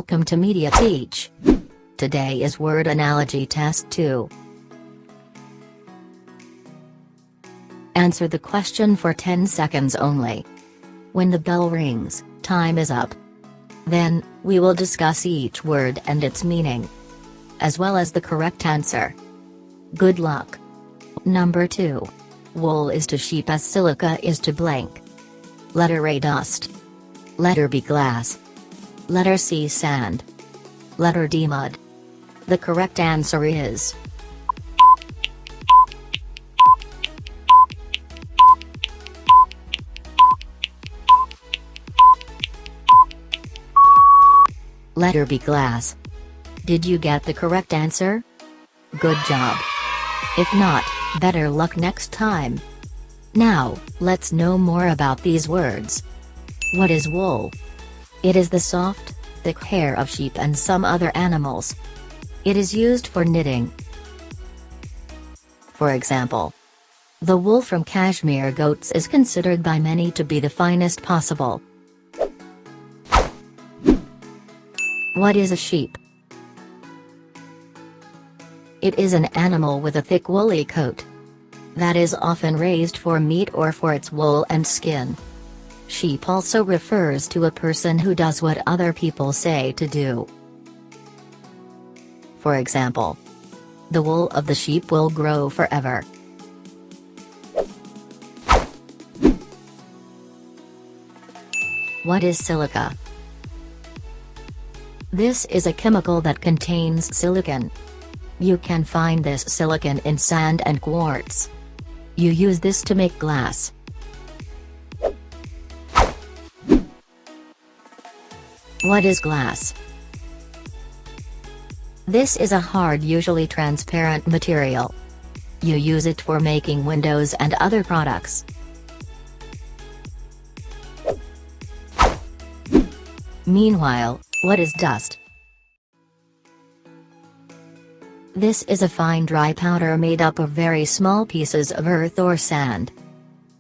Welcome to Media Teach. Today is word analogy test 2. Answer the question for 10 seconds only. When the bell rings, time is up. Then, we will discuss each word and its meaning, as well as the correct answer. Good luck. Number 2. Wool is to sheep as silica is to blank. Letter A, dust. Letter B, glass. Letter C, sand. Letter D, mud. The correct answer is letter B, glass. Did you get the correct answer? Good job. If not, better luck next time. Now, let's know more about these words. What is wool? It is the soft, thick hair of sheep and some other animals. It is used for knitting. For example, the wool from cashmere goats is considered by many to be the finest possible. What is a sheep? It is an animal with a thick woolly coat that is often raised for meat or for its wool and skin. Sheep also refers to a person who does what other people say to do. For example, the wool of the sheep will grow forever. What is silica? This is a chemical that contains silicon. You can find this silicon in sand and quartz. You use this to make glass. What is glass? This is a hard, usually transparent material. You use it for making windows and other products. Meanwhile, what is dust? This is a fine dry powder made up of very small pieces of earth or sand.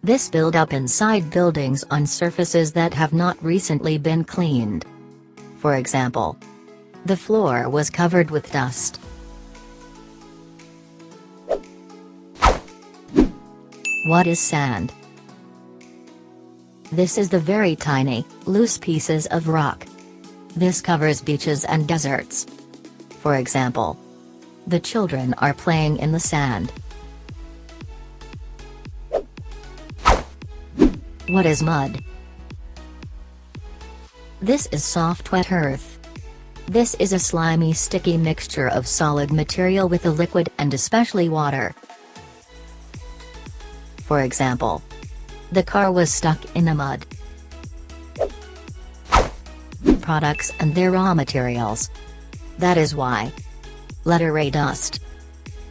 This build up inside buildings on surfaces that have not recently been cleaned. For example, the floor was covered with dust. What is sand? This is the very tiny, loose pieces of rock. This covers beaches and deserts. For example, the children are playing in the sand. What is mud? This is soft, wet earth. This is a slimy, sticky mixture of solid material with a liquid and especially water. For example, the car was stuck in the mud. Products and their raw materials. That is why. Letter A, dust.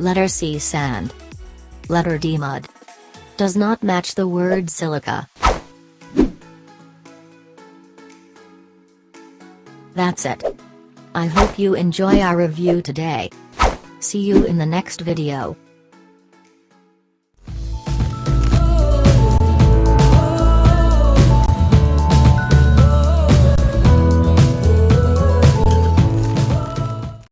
Letter C, sand. Letter D, mud. Does not match the word silica. That's it. I hope you enjoy our review today. See you in the next video.